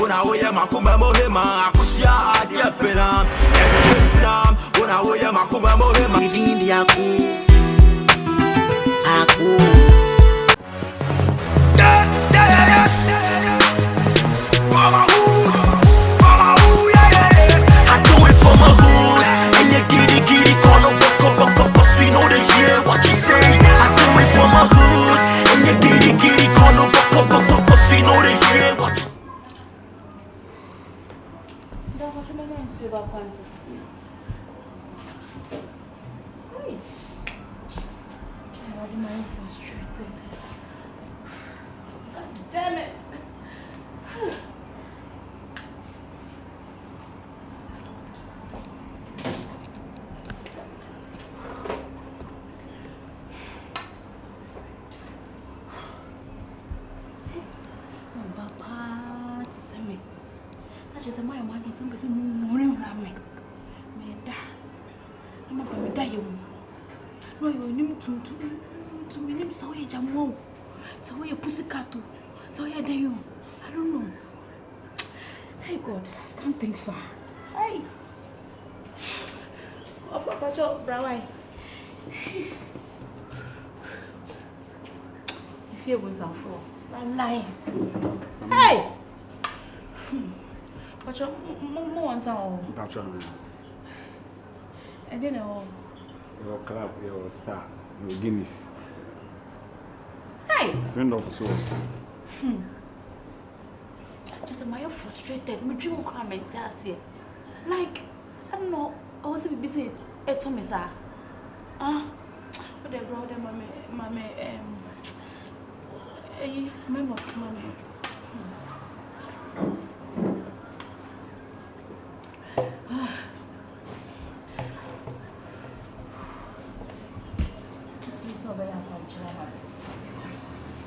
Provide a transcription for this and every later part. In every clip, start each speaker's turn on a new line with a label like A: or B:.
A: Una oye makuma mohema akusia adia pena. Una oye makuma mohema
B: Ndi aku
A: for my hood, yeah. I do it for my hood. And you giddy, call no buck, cause we know they hear what you say. I do it for my hood. And you giddy, call no buck, cause we know they hear what you say.
C: Damn it.
D: She said, "My mom is some person morning ramen. Me da. I'm not going to die. No, you need to me name so you jamo. So you pussycat. So you day you. I don't know. Hey God, I can't think far. Hey. Oh, Papa Joe, Brawai. If you was out for, I'm lying. Hey. But you more on
E: Patron,
D: I didn't know.
E: your club, your star, your Guinness.
D: Hey!
E: Stand up, so.
D: Just am I frustrated? My dream crime and here. Like, I don't know. I was busy at Tomisa. But they brought them, mommy, smell of mommy.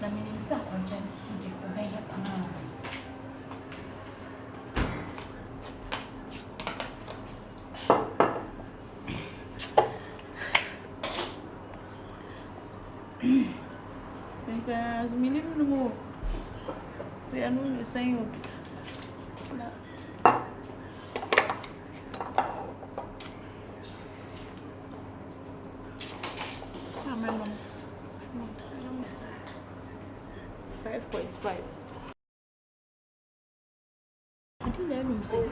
D: Na mimi saa kwa njia sije kubaya pana. Because mimi não se eu não sei o Mama. 5.5. I didn't let him say.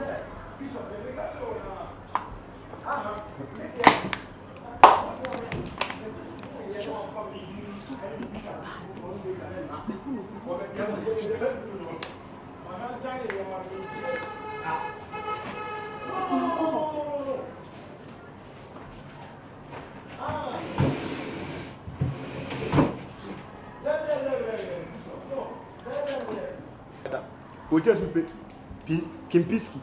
E: Hotel Kimpiski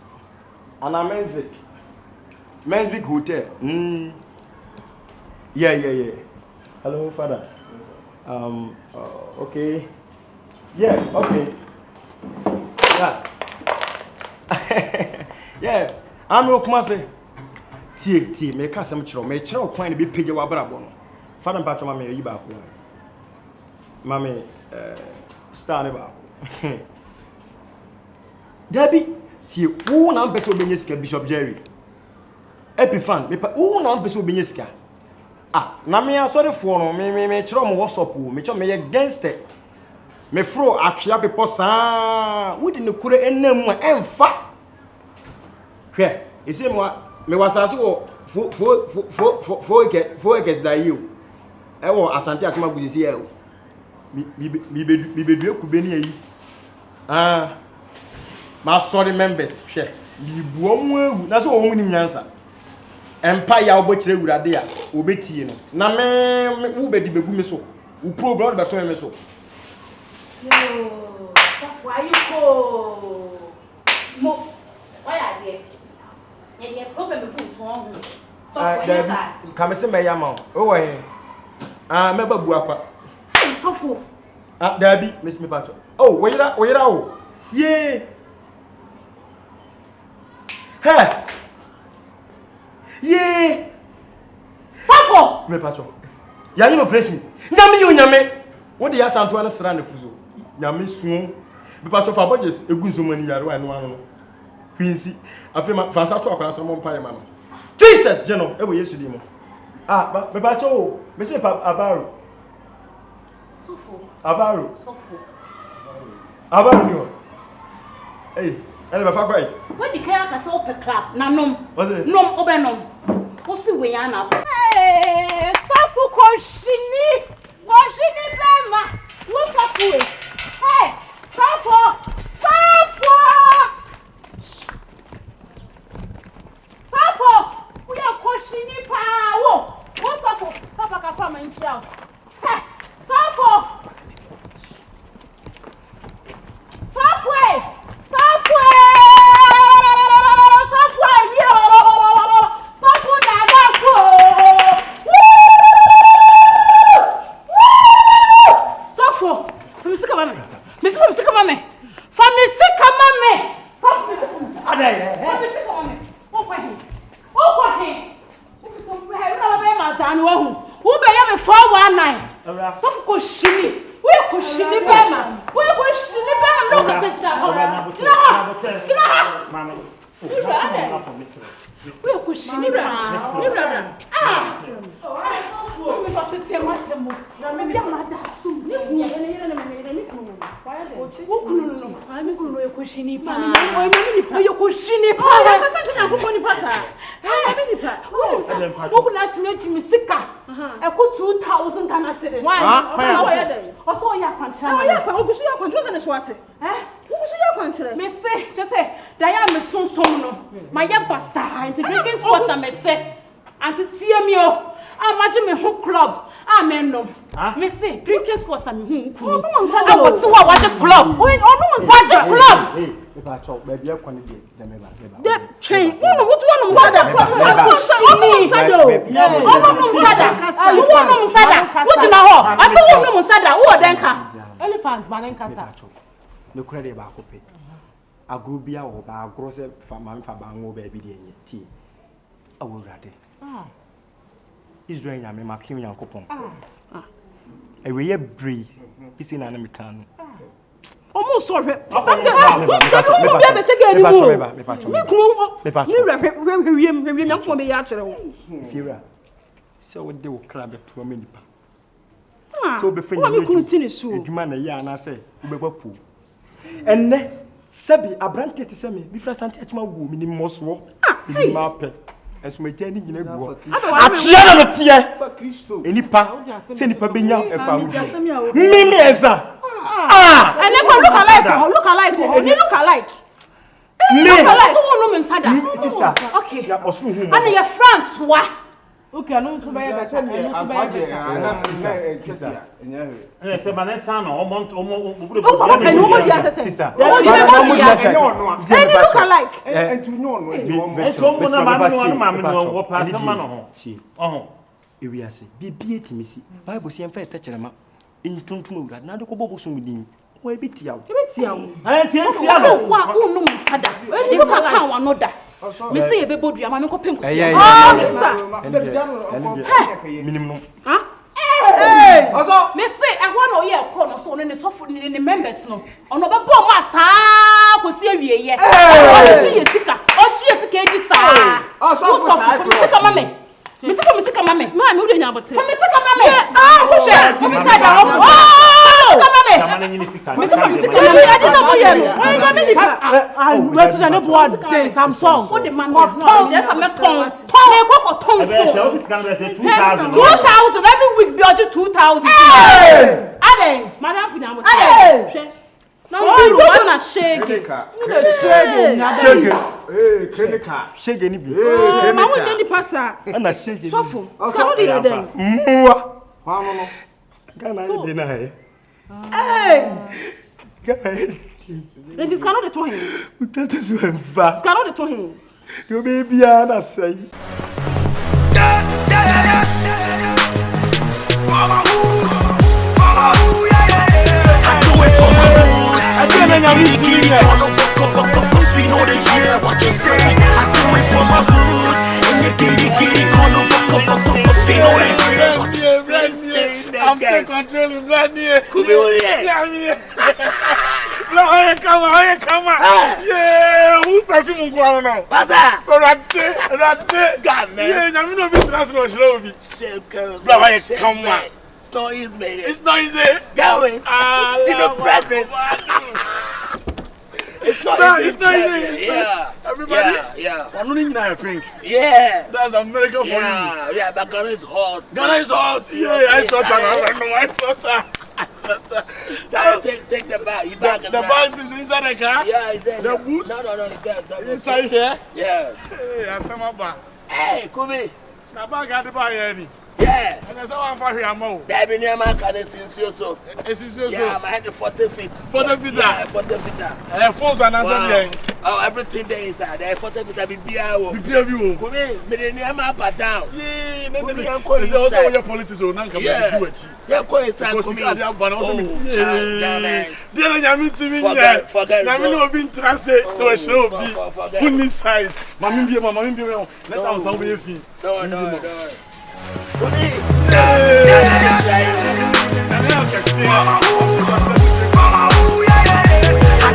E: and a Mensvik Hotel. Yeah. Hello, father. Okay. Yeah, okay. Yeah. I'm no kumase. Tie, me ka sem chiro, me chiro kwan ne be page wa brabo no. Father mpacho mama yi ba ko. Mama star ne ba. Debbie, tie wo na mpese obenye sika Bishop Jerry. Epifan, me pa wo na mpese obenye sika. Na me asori fo no me chiro mo WhatsApp wo, me cho me ye gangster. Me fro atwea pepo saa, wo di ne kure enam a emfa. Hwe, ese me wasase wo fo ekes da yi o. E wo asante akoma buzisi e o. Mi bedu ekube ni ayi. Ma sorry members, hwe. Mi buo mu ewu, na so wo mu ni nyansa. Empa ya obo kire wurade a obetie no. Na me wo bedi begu me so. Wo program be to me so.
D: Yo, so why you go? Mo, why are there? Yeah, problem be so on. So for yes sir.
E: Come say me yama o wo he. Me babu akwa.
D: Hey, so for.
E: Dabi, miss me pato. Oh, wo yira o. Yeah. Hey. Yeah.
D: Fafo.
E: Me pato. Ya you no pressing. Nyame yo nyame. Wo de ya santo na sra na fuzo. Nyame suo. Because of our budgets, a good woman, you are one. Quincy, I feel my fast talk on some empire, man. Jesus, General, every year, Sudimo. Ah, but Bacho, Mr. Abaro.
D: So full.
E: Abaro.
D: So full.
E: Abaro. Hey, and if I buy.
D: When the chaos has open clap, Nanom.
E: Was it?
D: No, Obenom. What's the way, Anna?
C: Hey, Safu Koshini. Koshini Bema. Look up to it. Hey, Safu. Safu. Safu. We are Koshini Power. What's Safu? Papa can come and shout. Hey, Safu. Safu.
E: No credit about copy. A grubia or by a grocer for man for bango baby tea. I will rather. Israel, I mean, my king and coupon. A way breathe is in an American.
C: Almost sorry.
E: So they will club to a minute. So before you continue, so you man a year and I say, Ubepo. And then, Sabi, a brand to send me, before I touch my woman in Moscow, in my pet, as my journey in a book. I'm here for Christo. Any part, send it for being young and found me as a.
C: And then look alike, you look alike. Sister. Okay. And your friends, what? Okay, I know to buy that.
B: Yes, but son, almost.
C: Sister. And look alike.
B: And to know, it's one
E: if we are say, be to me, Bible see and fair touch them up. In Tuntum, now the Kobo soon within. Where be Tia?
B: I tell
D: One no sada. If I can't one another. Me say a baby, I'm not going
E: minimum.
C: Hey!
D: Me say I want to hear a corner so in the soft in the members no. On the bomb massa was here ye. Oh, she is sick. Oh, she is sick. Oh, so come on. Mr. Mammy, man, who didn't have Mr. Mammy. Ah, who said, oh, I'm ready to know what day Samsung. What the man was yes, I'm not phone. 2,000 every week, be 2,000. Ade, Madam, Ade. No, you don't want to shake it.
E: Shake any be.
C: I want any passer.
E: And I shake it.
C: So full. So the other.
E: Can I deny?
C: Hey! It is cannot the twin.
E: That is when fast.
C: Cannot the twin.
E: You may be an say.
A: I do it for my hood. I do we know they hear what you say. I do it for my hood. And you get it, we know they hear what you say.
F: can't control him, blood near.
A: Could be only.
F: Blood, come on. Yeah, who perfume going on?
A: What's that?
F: Rate.
A: God, man.
F: Yeah, I'm not being transferred.
A: Shame,
F: Blood, come on.
A: It's not easy, man.
F: It's not easy.
A: Going. You know, pregnant. It's not easy.
F: It's not easy.
A: Yeah.
F: Everybody.
A: Yeah.
F: I'm not even I think.
A: Yeah.
F: That's America for you.
A: Yeah, but Ghana is hot.
F: Ghana is hot. Yeah, I saw that.
A: Take the bag. You bag
F: The bag is inside the car?
A: Yeah, it's there.
F: The boot?
A: No, it's there.
F: Inside here?
A: Yeah.
F: Hey, I saw my bag.
A: Hey, Kumi.
F: The bag got the bag here.
A: Yeah.
F: And I saw one for here, Mo.
A: There be near my car since you so.
F: It's so.
A: Yeah, I had the 40 feet.
F: 40 feet?
A: Yeah, 40 feet.
F: And phones and answer there.
A: Oh, everything there is there. There 40 feet. Be BIO.
F: BIO.
A: Kumi, me the near my part down.
F: Yeah,
A: it's
F: also your politics will not come to do it.
A: Yeah, go inside.
F: Because you can't have one also.
A: Forget.
F: I'm not being translated to a show. Who needs side? Mammy, let's have some way of fee.
A: No.
F: I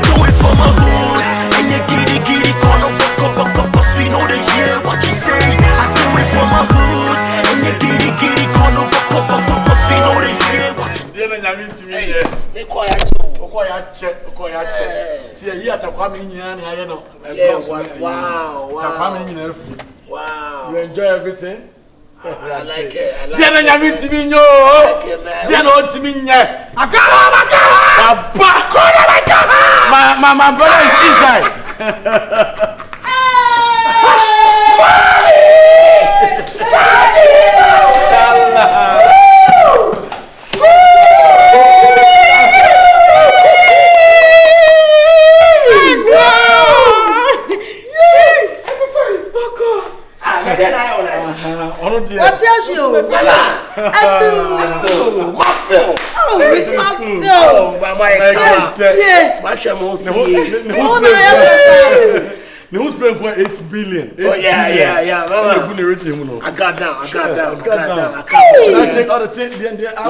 A: do it for my hood, and you giddy, corner, buck up, we know they hear what you say. I do it for my hood, and you giddy, corner, buck up, we know they hear what you say. Hey, they call you.
F: See, a year to come in here, I know.
A: Wow.
F: You enjoy everything?
A: I like it.
F: Then I'm in Timino. Then on Timino. My brother is inside.
D: What's your show?
F: Who's playing for 8 billion?
A: Oh, yeah. I got down. Should I
F: take all the thing?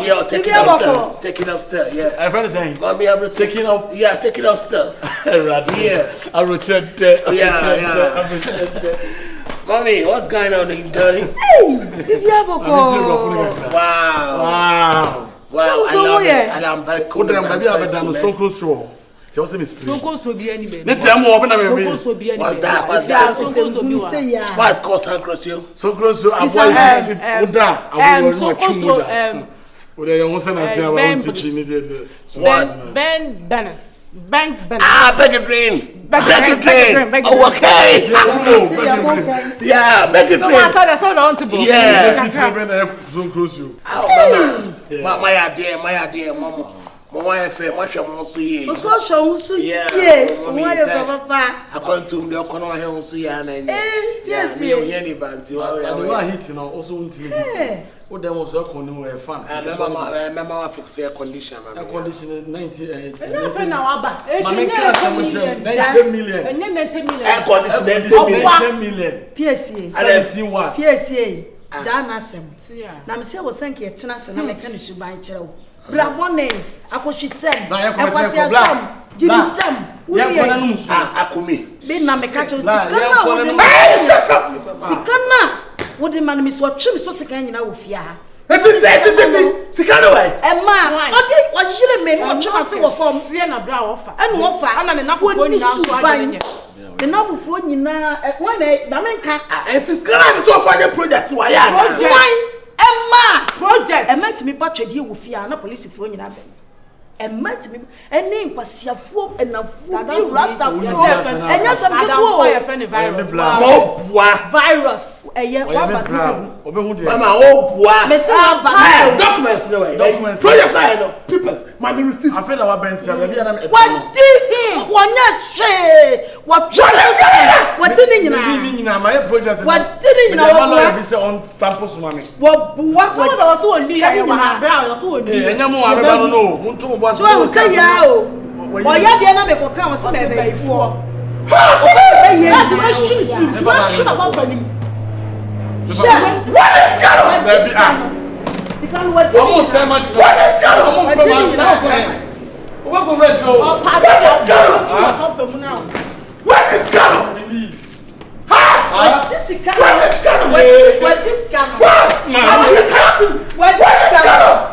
A: Yeah, take it upstairs. Yeah.
F: My friend is saying,
A: Mommy, I will take it up. Yeah, take it upstairs. Yeah.
F: I will check
A: Mommy, what's going on in dirty? Wow. I love it. And I'm very cool.
F: So close to all. Tell us, Miss Please.
A: What's that? What's called San Crosio?
F: So close to
C: Ben Dennis.
A: Ah, Becky Drain. Oh, okay. Yeah, Becky Drain.
C: That's all I want to be.
A: Yeah.
F: So close to
A: my idea, Mama. Mama, I feel much more sweet.
D: What's what show? Yeah. Why is Papa?
A: I can't do the corner here on Suyan and
D: yes,
A: any bands. You
F: are hitting also until what there was a corner fun.
A: I remember I fixed air condition.
F: Air condition 90 million.
A: Air condition 10
F: million.
D: PSA.
F: 17 was.
D: PSA. Jana Sem. Now, I'm saying, was thank you, Tennis and American by Chow. Blabone, Akoshi Sem. Jimmy Sam.
A: Akumi.
D: Be na mekacho Sikana. What the man miss what chim so second na ofia.
A: Sikana way.
D: Emma, odi usually me what chim say wo form.
C: Na bra offer.
D: And offer.
C: Ana me na fufu ni na so adenye.
D: The na fufu nyina when na menka.
A: Sikana me so for the project wa ya.
D: Emma
C: project.
D: Emma timi pa twede wo fia na police fo nyina be. Emma timi eni nkwasiafo enafu bi rasta fo. Enya sam keto virus. Eye wa ba.
A: Mama obua.
D: Me say wa ba.
A: Documents no way. Project I know. Papers. Money receipt.
F: I feel our bent here. Maybe na me.
D: What did wonya che? What did
F: nyina my project.
D: What did nyina
F: wa be say on stampos mama.
D: What
C: so oni ya bra so oni.
F: Enya mo abeba no muntu mo
D: so say ya o. Oya de na me ko kan so me be fo.
C: Yes, I shoot you. What should about money?
A: What is going on?
C: Sikan what?
F: Almost so much.
A: What is going on?
F: What is going on?
A: What is going on? What is going on?
C: What is this?
A: What is going on?
C: What is this?
A: What? What is going on?